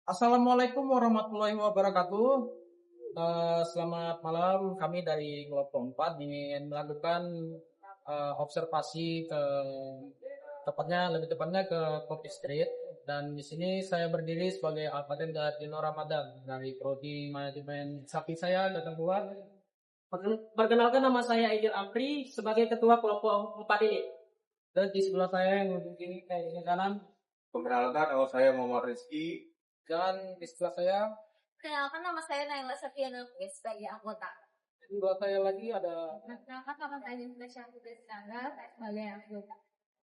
Assalamualaikum warahmatullahi wabarakatuh. Selamat malam. Kami dari kelompok 4 ingin melakukan observasi lebih tepatnya ke Kopi Street. Dan di sini saya berdiri sebagai Alfaden Dino Ramadan dari Prodi Manajemen. Samping saya datang keluar. Perkenalkan, nama saya Ejil Apri sebagai ketua kelompok 4 ini. Dan di sebelah saya yang begini di kanan. Perkenalkan, nama saya Muhammad Rizky. Dan di sebelah saya. Kenalkan, nama saya Naila Safiana sebagai anggota. Di sebelah saya lagi ada. Kenalkan, nama saya Indonesia Putri Sangga sebagai anggota.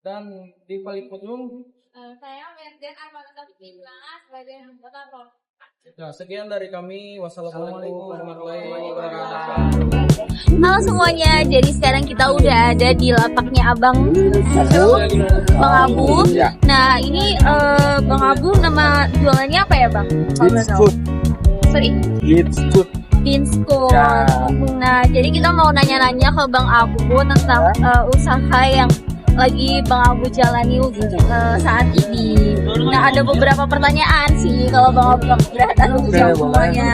Dan di paling ujung. Saya Merdian Armada Fitnah sebagai anggota PRO. Nah, sekian dari kami. Wassalamualaikum warahmatullahi wabarakatuh. Halo semuanya, jadi sekarang kita udah ada di lapaknya Abang Abu. Nah ini Bang Abu, nama jualannya apa ya Bang? It's food. Sorry. It's food. Beansport. Ya. Nah jadi kita mau nanya-nanya ke Bang Abu tentang usaha yang lagi Bang Abu jalani saat ini. Nah ada beberapa pertanyaan sih kalau Bang Abu keberatan untuk jawab semuanya.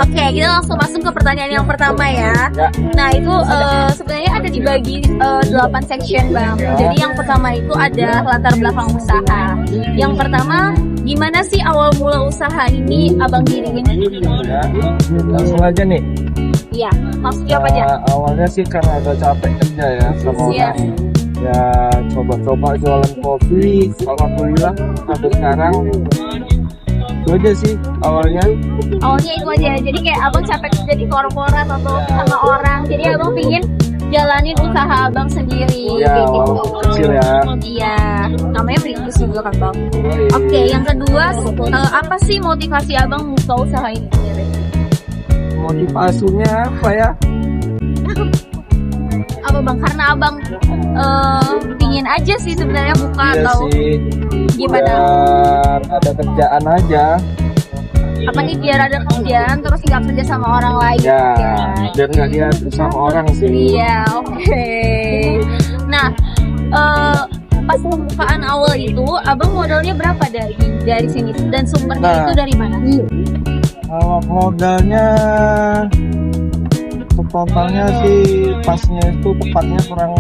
Oke, kita langsung masuk ke pertanyaan yang pertama ya. Nah itu sebenarnya ada dibagi 8 section Bang. Jadi yang pertama itu ada latar belakang usaha. Yang pertama, gimana sih awal mula usaha ini Abang diriin? Ya, langsung aja nih. Iya, maksudnya apa aja? Awalnya sih karena agak capek kerja ya sama orang. Ya coba-coba jualan kopi. Alhamdulillah sampai sekarang. Itu aja sih awalnya. Awalnya itu aja. Jadi kayak Abang capek kerja di korporat atau sama orang. Jadi Abang pingin jalanin usaha Abang sendiri. Ya, kayak gitu. walaupun kecil ya. Iya, namanya berintis juga kan Bang. Oke, yang kedua, apa sih motivasi Abang buka usaha ini? Motivasinya apa ya? Apa Bang? Karena Abang pingin aja sih sebenarnya buka Iya atau sih. gimana? Biar ada kerjaan aja. Apa nih biar ada kerjaan terus nggak kerja sama orang lain? Ya, biar nggak diatur sama orang sih. Iya, oke. Nah, pas pembukaan awal itu, Abang modalnya berapa dari sini dan sumbernya Nah. itu dari mana? Kalau modalnya untuk totalnya sih pasnya itu tepatnya kurang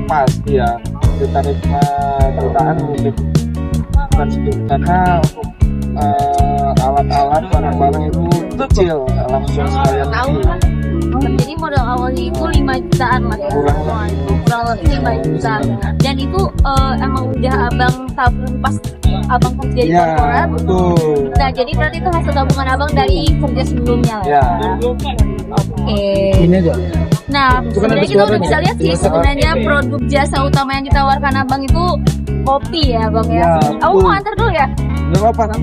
pas ya, sekitar 5 jutaan mungkin, bukan sedikit karena untuk alat-alat barang-barang itu kecil langsung sekalian Tahu beli. kan? Jadi modal awalnya itu 5 jutaan lah ya. Kurang lebih 5 juta. Dan itu emang udah Abang tabung pas Abang kerja di Ya korporat. betul. Nah, jadi berarti itu hasil tabungan Abang dari kerja sebelumnya lah. Ya. Oke. Ini aja. Nah, sebenarnya kita udah bisa lihat sih sebenarnya produk jasa utama yang ditawarkan Abang itu kopi ya, Bang ya. Ya, Aku betul. mau antar dulu ya. Nggak apa-apa.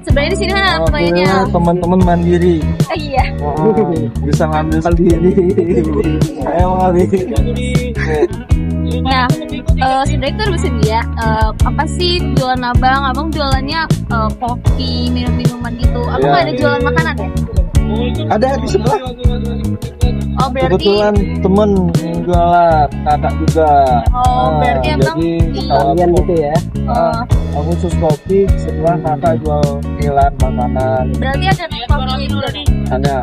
Sebenarnya di sini kan ada pertanyaannya. Alhamdulillah teman-teman mandiri. Iya. Bisa ngambil sendiri. Saya mau ngambil. Nah, sebenarnya kita udah bisa lihat apa sih jualan Abang? Abang jualannya kopi, minum-minuman gitu. Abang Ya. nggak ada jualan makanan ya? Ada di sebelah. Oh, berarti Kebetulan temen yang jualan, kakak juga. berarti Abang jadi di- kalian gitu ya. eh, Aku khusus kopi, sebelah kakak jual milan makanan. berarti ada non kopinya juga nih. Ada.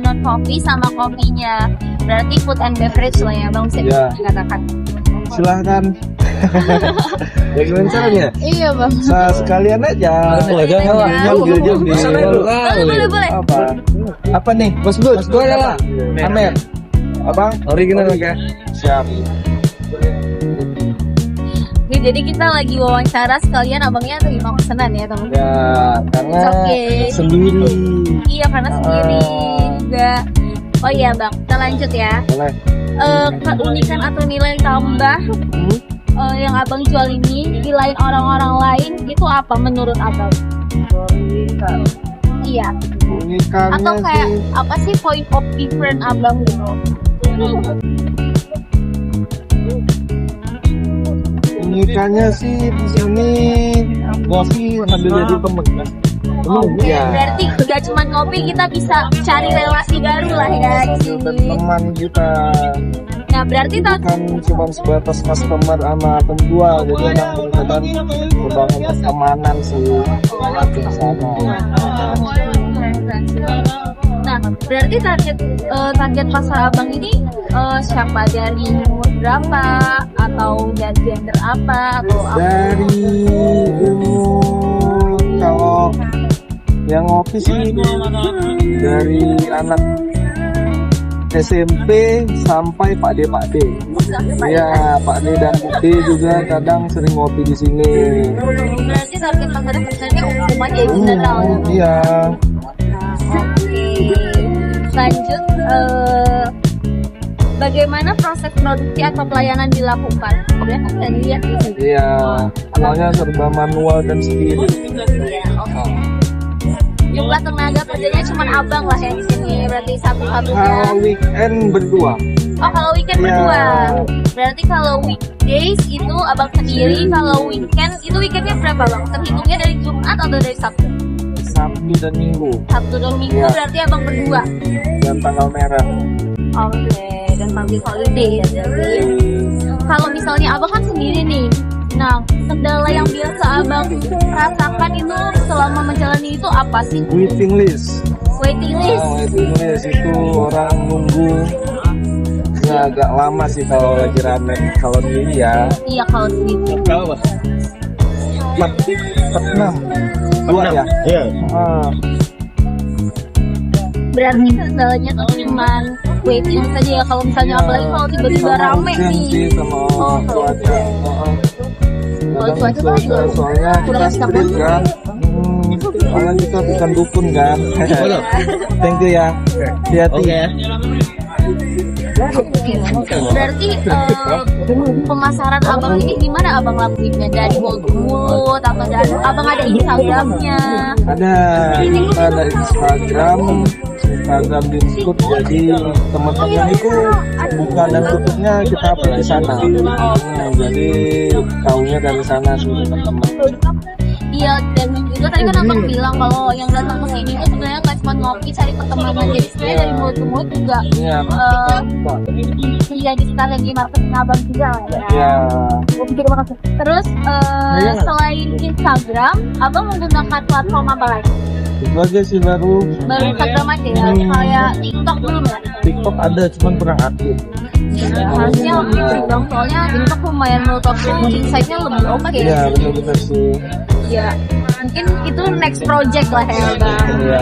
Non kopi sama kopinya. Berarti food and beverage lah ya, Bang bisa Ya. dikatakan. Silahkan. Ya gimana caranya? Iya, Bang. Sekalian aja. aja. Boleh. Apa? Apa nih? Bos Bud. Gue adalah Amer. Abang original ya. Siap. Oke, jadi kita lagi wawancara sekalian Abangnya terima pesanan ya, teman. Ya, karena It's okay. sendiri. Iya, karena sendiri juga. Oh iya, Bang. Kita lanjut ya. Boleh. Keunikan atau nilai tambah yang Abang jual ini di lain orang-orang lain itu apa menurut Abang? Iya. Unikannya Atau kayak sih apa sih point of different Abang gitu? unikannya sih di sini kopi sambil jadi temen. Oke, Ya. berarti gak cuma kopi, kita bisa cari relasi baru lah ya di sini. Teman kita. Nah, berarti Bukan cuma sebatas customer sama penjual, jadi emang benar membangun pertemanan sih di sana. Nah, berarti target pasar abang ini siapa, dari umur berapa atau dari gender apa atau apa? Dari umur, kalau yang ngopi sih dari anak SMP sampai Pak D. Iya, Pak D dan Bu D juga kadang sering ngopi di sini. Berarti target pasarnya sebenarnya umum aja ya, general. Iya. Oke. Lanjut, bagaimana proses produksi atau pelayanan dilakukan? Boleh kan tadi lihat di sini. Iya, semuanya serba manual dan speed. Iya, oke. Jumlah tenaga kerjanya cuma abang lah ya di sini, berarti satu-satunya. Kalau weekend berdua. Oh, kalau weekend Iya. berdua. Berarti kalau weekdays itu abang sendiri, kalau weekend itu weekendnya berapa bang? Terhitungnya dari Jumat atau dari Sabtu? Sabtu dan Minggu Sabtu dan Minggu Iya. berarti abang berdua. dan tanggal merah. Oke, dan public holiday ya berarti. Kalau misalnya abang kan sendiri nih, nah kendala yang biasa abang rasakan itu selama menjalani itu apa sih? Waiting list. Waiting list. Oh, waiting list itu orang nunggu. Ya, agak lama sih kalau lagi rame. Kalau ini ya Iya kalau sendiri. 6 dua ya. Iya. Ah, Berarti kendalanya tuh cuman waiting list aja ya. Kalau misalnya iya. apalagi kalau tiba-tiba Sama rame hujan nih. sih, sama Oh, cuaca. Kalau Kadang cuaca cuaca, tuh soalnya kurang kita siap street kan. Soalnya kita bukan dukun kan. Thank you ya. Hati-hati. Oke. Berarti pemasaran abang ini gimana abang lakuinnya? Dari mulut ke mulut atau dari abang ada Instagramnya? Ada Instagram Diskut, jadi teman-teman itu buka dan tutupnya kita upload di sana. Jadi tahunya dari sana sih teman-teman. Iya, dan juga tadi kan abang bilang kalau yang datang ke sini itu sebenarnya nggak cuma ngopi cari pertemanan, jadi sebenarnya dari mulut ke mulut juga Iya. menjadi strategi marketing abang juga lah ya. Ya, Terus selain Instagram, abang menggunakan platform apa lagi? itu aja sih baru. Instagram aja ya, kayak TikTok belum ya? TikTok ada, cuman kurang aktif. Harusnya oke sih bang, soalnya TikTok lumayan menurut aku insight-nya lebih oke. Iya, benar-benar sih. Iya, mungkin itu next project lah ya bang. Iya.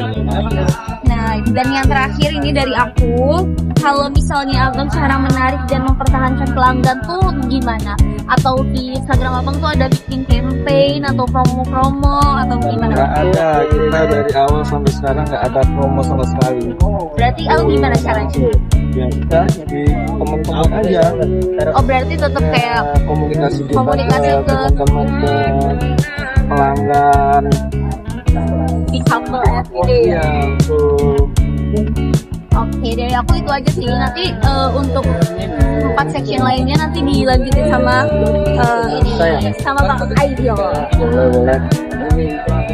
Nah, dan yang terakhir ini dari aku, kalau misalnya abang cara menarik dan mempertahankan pelanggan tuh gimana? Atau di Instagram abang tuh ada bikin campaign atau promo-promo atau gimana? Nggak ada, kita dari awal sampai sekarang nggak ada promo sama sekali. Berarti abang gimana caranya? Ya kita di teman-teman aja. Oh berarti tetap kayak Komunikasi kita komunikasi ke ke- teman-teman, ke pelanggan. di humble everyday ya? Iya, tuh. Oke, dari aku itu aja sih. Nanti untuk 4 section lainnya nanti dilanjutin sama ini sama Bang Aidil. Boleh.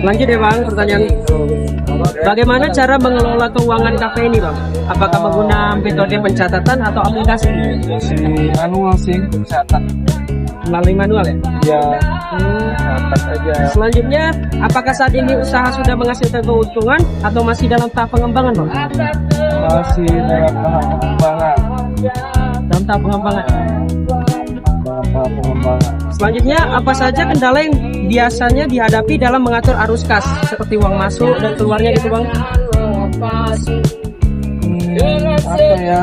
Lanjut ya bang, pertanyaan. Bagaimana cara mengelola keuangan kafe ini bang? Apakah menggunakan metode pencatatan atau aplikasi? Si manual sih, catat. Melalui manual ya? Ya, catat aja. Selanjutnya, apakah saat ini usaha sudah menghasilkan keuntungan atau masih dalam tahap pengembangan bang? Masih dalam tahap pengembangan. Dalam tahap pengembangan. Dalam tahap pengembangan. Selanjutnya, apa saja kendala yang biasanya dihadapi dalam mengatur arus kas seperti uang masuk dan keluarnya gitu bang? Apa ya?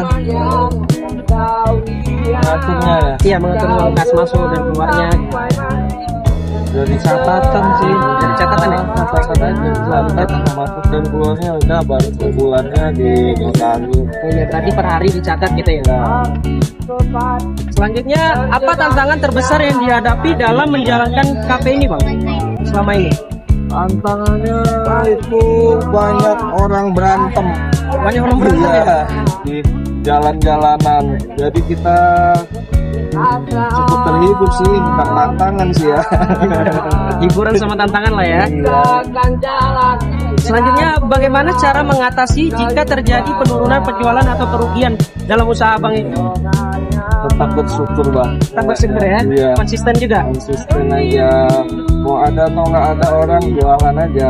Ngaturnya ya. Iya, mengatur uang kas masuk dan keluarnya. Dari catatan sih. Dari catatan ya? Catatan aja. Catatan masuk dan keluarnya udah, baru per bulannya di notari. Oh iya, berarti per hari dicatat gitu ya. Ya. Selanjutnya, apa tantangan terbesar yang dihadapi dalam menjalankan kafe ini bang? Selama ini? Tantangannya itu banyak orang berantem. Banyak orang berantem ya? Iya, di jalan-jalanan. Jadi kita cukup terhibur sih, bukan tantangan sih ya. Hiburan sama tantangan lah ya. Selanjutnya, bagaimana cara mengatasi jika terjadi penurunan penjualan atau kerugian dalam usaha abang ini? tetap bersyukur bang. Tetap bersyukur ya. Iya. Konsisten juga. Konsisten aja. Mau ada atau nggak ada orang jualan aja.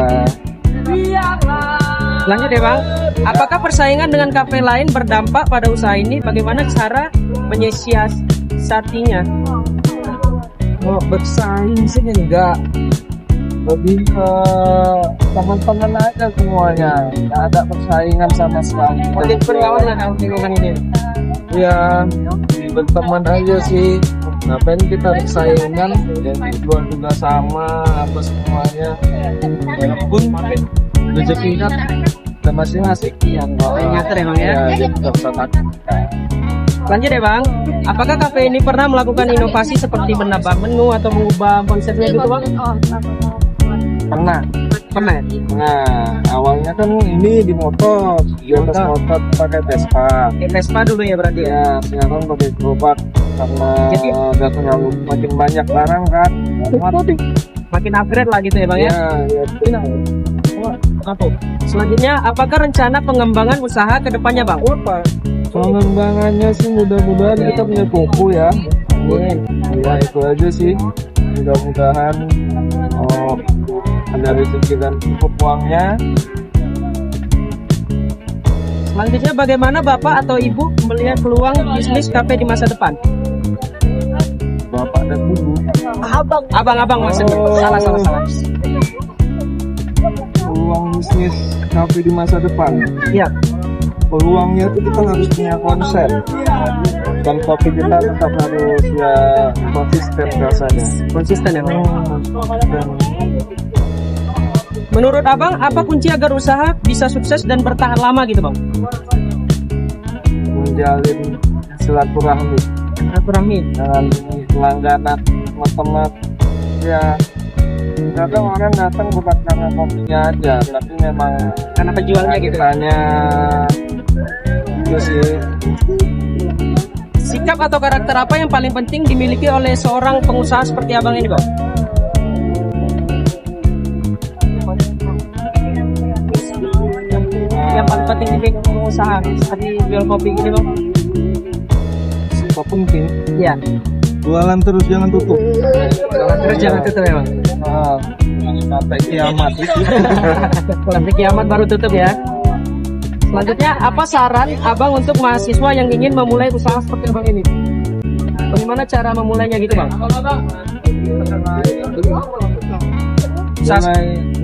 Lanjut ya bang. Apakah persaingan dengan kafe lain berdampak pada usaha ini? Bagaimana cara menyiasatinya? Mau bersaing sih enggak. Lebih ke teman-teman aja semuanya. Nggak ada persaingan sama sekali. Motif berkawan lah dalam lingkungan ini. Ya, berteman aja sih. Ngapain kita persaingan? Jadi jual juga sama, apa semuanya. Walaupun rezekinya kita masing-masing yang Ngatur ya bang ya. Ya, terserah. Lanjut ya bang. Apakah kafe ini pernah melakukan inovasi seperti menambah menu atau mengubah konsepnya gitu bang? Pernah. Pernah. Nah, awalnya kan ini di motor, di atas motor pakai Vespa. Vespa dulu ya berarti ya. Ya, sekarang pakai gerobak karena Jadi- udah terlalu makin banyak barang kan. Makin upgrade lah gitu ya bang ya. Ya, Selanjutnya, apakah rencana pengembangan usaha ke depannya bang? pengembangannya sih mudah-mudahan kita punya toko ya. Ya itu aja sih. Mudah-mudahan ada rezeki dan cukup uangnya. Selanjutnya, bagaimana bapak atau ibu melihat peluang bisnis kafe di masa depan? Bapak dan ibu. Abang maksudnya. Salah. Peluang bisnis kafe di masa depan. Iya. Peluangnya itu kita harus punya konsep. Dan kopi kita tetap harus ya konsisten rasanya. Konsisten ya bang. Dan Menurut abang, apa kunci agar usaha bisa sukses dan bertahan lama gitu bang? menjalin silaturahmi Silaturahmi. dengan langganan teman-teman. Ya, kadang orang datang bukan karena kopinya aja, tapi memang Karena penjualnya gitu. kitanya itu sih. Sikap atau karakter apa yang paling penting dimiliki oleh seorang pengusaha seperti abang ini bang? Yang paling penting dimiliki pengusaha seperti jual kopi gini bang? Sikap penting. Iya. Jualan terus jangan tutup. Terus jangan tutup ya bang. Sampai kiamat. Sampai kiamat baru tutup ya. Selanjutnya, apa saran abang untuk mahasiswa yang ingin memulai usaha seperti abang ini? Bagaimana cara memulainya gitu bang?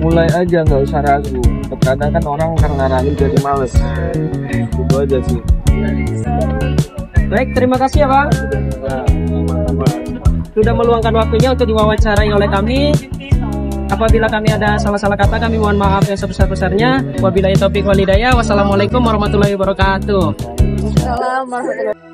Mulai aja, nggak usah ragu. Terkadang kan orang karena ragu jadi males. Itu aja sih. Baik, terima kasih ya bang. Sudah meluangkan waktunya untuk diwawancarai oleh kami. Apabila kami ada salah-salah kata, kami mohon maaf yang sebesar-besarnya. Wabillahi taufiq wal hidayah. Wassalamualaikum warahmatullahi wabarakatuh. Salam warahmatullahi